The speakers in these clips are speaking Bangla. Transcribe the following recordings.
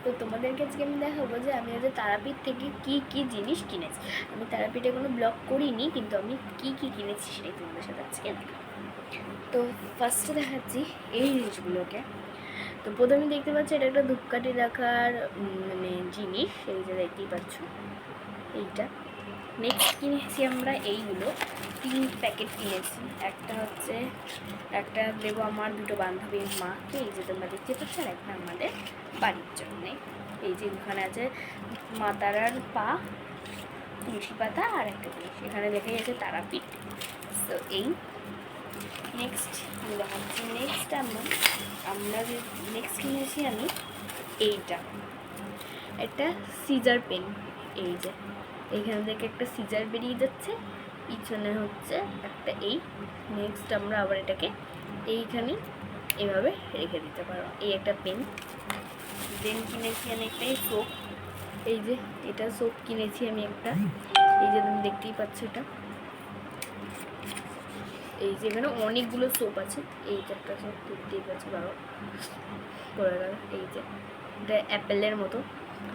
তো তোমাদেরকে আজকে আমি দেখাবো যে আমি আজ তারাপীঠ থেকে কি জিনিস কিনেছি। আমি তারাপীঠে কোনো ব্লগ করিনি, কিন্তু আমি কি কিনেছি সেটাই তোমাদের সাথে আজকে দেখাবো। তো ফার্স্টে দেখাচ্ছি এই জিনিসগুলোকে। তো প্রথমে দেখতে পাচ্ছি এটা একটা ধূপকাঠি রাখার মানে জিনিস, এই যে দেখতেই পাচ্ছ এইটা। নেক্সট কিনেছি আমরা এইগুলো 3 প্যাকেট কিনেছি। একটা দেবো আমার দুটো বান্ধবীর মাকে, এই যে তোমরা দেখতে পাচ্ছ, আর একটা আমাদের বাড়ির জন্যে। এই যে ওখানে আছে মা তারার পা, তুলসী পাতা আর একটা জিনিস, এখানে লেখা আছে তারাপীঠ। তো এই নেক্সট দেখাচ্ছি। আমরা যে নেক্সট কিনেছি আমি এইটা, একটা সিজার পেন। এই যে এইখান থেকে একটা সিজার বেরিয়ে যাচ্ছে, পিছনে হচ্ছে একটা এই। নেক্সট আমরা আবার এটাকে এইখানে এভাবে রেখে দিতে পারো। এই একটা পেন। দেন কিনেছি আমি একটা সোপ। এই যে এটা সোপ কিনেছি আমি একটা, এই যে তুমি দেখতেই পাচ্ছ এটা। এই যে এখানে অনেকগুলো সোপ আছে, এই যে একটা সোপ দেখতেই পাচ্ছি, বাবা পড়ে গেল। এই যে এটা অ্যাপেলের মতো,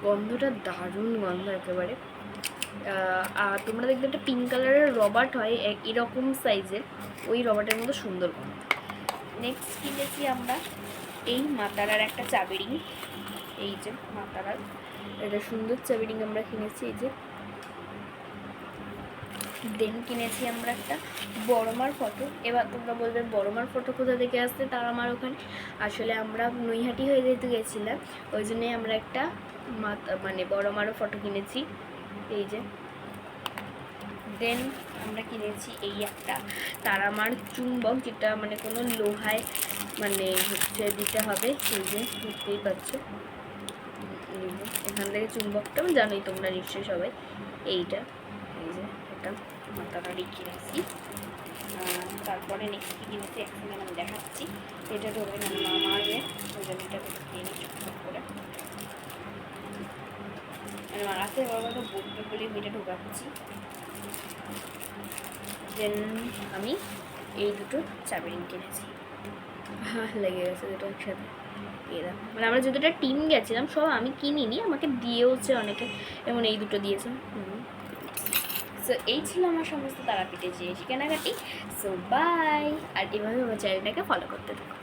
গন্ধটা দারুণ গন্ধ একেবারে। আর তোমরা দেখবে একটা পিঙ্ক কালারের রবার্ট হয় এরকম সাইজের, ওই রবার্টের মতো সুন্দর গন্ধ। নেক্সট কিনেছি আমরা এই মাতারার একটা চাবি রিং। এই যে মাতারার একটা সুন্দর চাবি রিং আমরা কিনেছি, এই যে। দেন কিনেছি আমরা একটা বড়মার ফটো। এবার তোমরা বলবে বড়মার ফটো কোথা থেকে আসছে, তার আমার ওখানে আসলে আমরা নৈহাটি হয়ে যেতে গেছিলাম, ওই জন্যই আমরা একটা মানে বড়মারও ফটো কিনেছি, এই যে। দেন আমরা কিনেছি এই একটা তারামার চুম্বক, যেটা মানে কোনো লোহায় মানে হচ্ছে দিতে হবে, এই যে দেখতেই পাচ্ছ। এখান থেকে চুম্বকটা জানোই তোমরা নিশ্চয়ই সবাই। এইটা এই যে এটা মাতারারই কিনেছি। তারপরে নেক্সট কি কিনেছি একসঙ্গে আমি দেখাচ্ছি। এটা ধরে আমি মামারে ওই জন্য এটা কিনে ছোট করে মানে মারাতে বড় কথা বলতে বলে এটা ঢোকাচ্ছি। দেন আমি এই দুটো চাবি রিং কিনেছি। লেগে গেছে দুটো একসাথে। এরা মানে আমরা যে দুটো টিম গেছিলাম সব আমি কিনিনি, আমাকে দিয়েওছে অনেকে, এবং এই দুটো দিয়েছে। সো এই ছিল আমার সমস্ত তারাপীঠে জিনিস কেনাকাটি। সো বাই, আর এভাবে আমার চ্যানেলটাকে ফলো করতে থাকো।